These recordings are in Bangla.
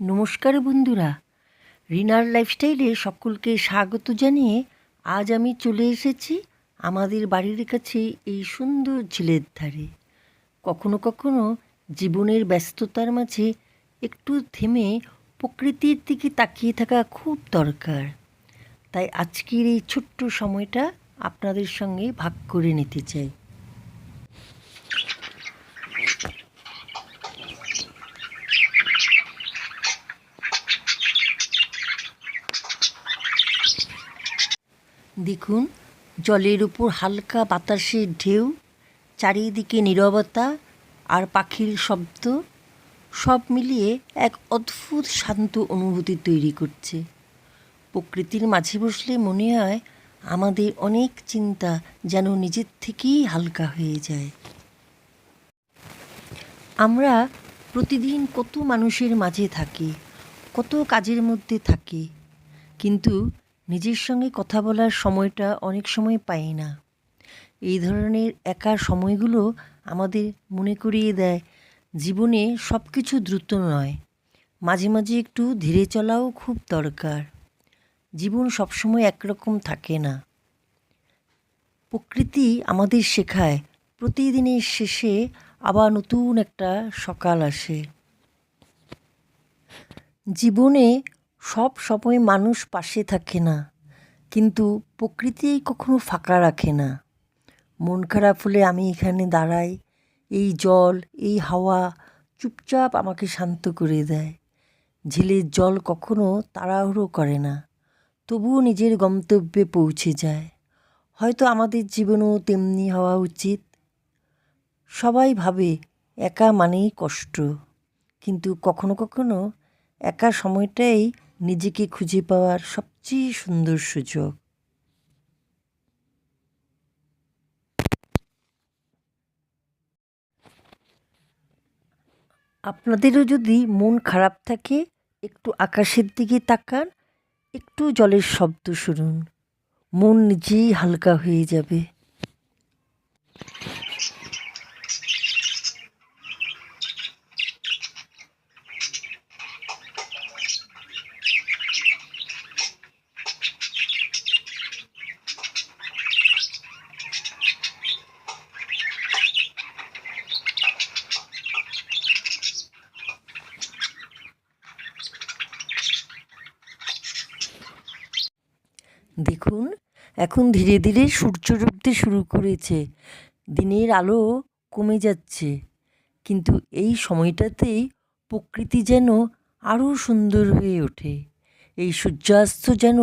নমস্কার বন্ধুরা, রিনার লাইফস্টাইলে সকলকে স্বাগত জানিয়ে আজ আমি চলে এসেছি আমাদের বাড়ির কাছে এই সুন্দর ঝিলের ধারে। কখনো কখনো জীবনের ব্যস্ততার মাঝে একটু থেমে প্রকৃতির দিকে তাকিয়ে থাকা খুব দরকার। তাই আজকের এই ছোট্ট সময়টা আপনাদের সঙ্গে ভাগ করে নিতে চাই। দেখুন, জলের উপর হালকা বাতাসের ঢেউ, চারিদিকে নীরবতা আর পাখির শব্দ সব মিলিয়ে এক অদ্ভুত শান্ত অনুভূতি তৈরি করছে। প্রকৃতির মাঝে বসলে মনে হয় আমাদের অনেক চিন্তা যেন নিজের থেকেই হালকা হয়ে যায়। আমরা প্রতিদিন কত মানুষের মাঝে থাকি, কত কাজের মধ্যে থাকি, কিন্তু নিজের সঙ্গে কথা বলার সময়টা অনেক সময় পাই না। এই ধরনের একা সময়গুলো আমাদের মনে করিয়ে দেয় জীবনে সব কিছু দ্রুত নয়, মাঝে মাঝে একটু ধীরে চলাও খুব দরকার। জীবন সবসময় একরকম থাকে না। প্রকৃতি আমাদের শেখায় প্রতিদিনের শেষে আবার নতুন একটা সকাল আসে। জীবনে সব সময় মানুষ পাশে থাকে না, কিন্তু প্রকৃতি কখনো ফাঁকা রাখে না। মন খারাপ হলে আমি এখানে দাঁড়াই, এই জল, এই হাওয়া চুপচাপ আমাকে শান্ত করে দেয়। ঝিলের জল কখনো তাড়াহুড়ো করে না, তবুও নিজের গন্তব্যে পৌঁছে যায়। হয়তো আমাদের জীবনেও তেমনি হওয়া উচিত। সবাই ভাবে একা মানেই কষ্ট, কিন্তু কখনো কখনো একা সময়টাই নিজেকে খুঁজে পাওয়ার সবচেয়ে সুন্দর সুযোগ। আপনাদেরও যদি মন খারাপ থাকে, একটু আকাশের দিকে তাকান, একটু জলের শব্দ শুনুন, মন নিজেই হালকা হয়ে যাবে। দেখুন, এখন ধীরে ধীরে সূর্য ডুবতে শুরু করেছে, দিনের আলো কমে যাচ্ছে, কিন্তু এই সময়টাতেই প্রকৃতি যেন আরও সুন্দর হয়ে ওঠে। এই সূর্যাস্ত যেন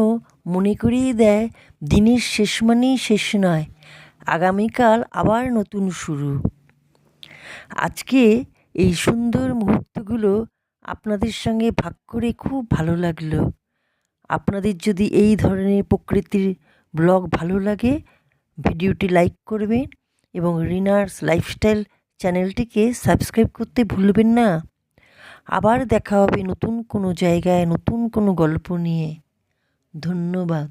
মনে করিয়ে দেয় দিনের শেষ মানেই শেষ নয়, আগামীকাল আবার নতুন শুরু। আজকে এই সুন্দর মুহূর্তগুলো আপনাদের সঙ্গে ভাগ করে খুব ভালো লাগলো। আপনাদের যদি এই ধরনের প্রকৃতির ব্লগ ভালো লাগে, ভিডিওটি লাইক করবেন এবং রিনার্স লাইফস্টাইল চ্যানেলটিকে সাবস্ক্রাইব করতে ভুলবেন না। আবার দেখা হবে নতুন কোনো জায়গায় নতুন কোনো গল্প নিয়ে। ধন্যবাদ।